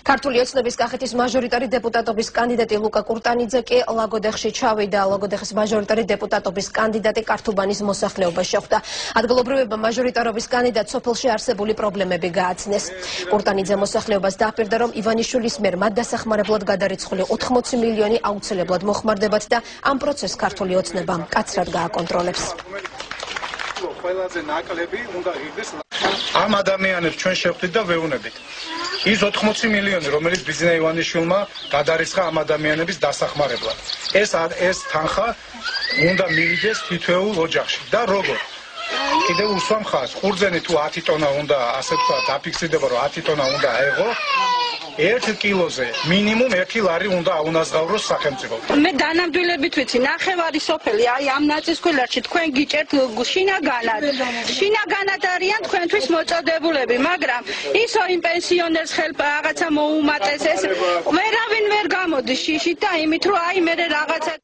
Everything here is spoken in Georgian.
ქართული ოცნების კახეთის მაჟორიტარი დეპუტატობის კანდიდატი ლუკა კურტანიძე კი ლაგოდეხში ჩავიდა. ლაგოდეხის მაჟორიტარი დეპუტატობის კანდიდატი კართუბანის მოსახლეობას შეხვდა. ადგილობრივებმა მაჟორიტარობის კანდიდატ სოფელში არსებული პრობლემები გააცნეს. კურტანიძე მოსახლეობას დააპირდა, რომ ივანიშვილის მიერ მათ დასახმარებლად გადარიცხული 80 მილიონი აუცილებლად მოხმარდებათ და ამ პროცესს ქართული ოცნება მკაცრად გააკონტროლებს. ამ ადამიანებს ჩვენ შევხვდით და ვეუბნებით. ის 80 მილიონი, რომელიც ბიზნე ივანიშვილმა გადარიცხა ამ ადამიანების დასახმარებლად. ეს თანხა უნდა მივიდეს თითოეულ ოჯახში და როგორ? კიდევ უსვამ ხაზს, ყურძენი თუ 10 ტონა უნდა, ასე თქვა, დაფიქსირდება, რომ 10 ტონა უნდა აეღო. 1 კილოზე მინიმუმ 1 ლარი უნდა აუნაზღავროს სახელმწიფო. მე დანამდვილებით ვიცი, ნახევარი სოფელი, აი ამ ნაწისქვილაში თქვენ გიჭერთ შინაგანად არიან თქვენთვის მოწოდებულები, მაგრამ ისო იმ პენსიონერს რაღაცა მოუმატეს, ეს ვერავინ ვერ გამოდის შიშით და იმით, რომ აი მე რაღაცა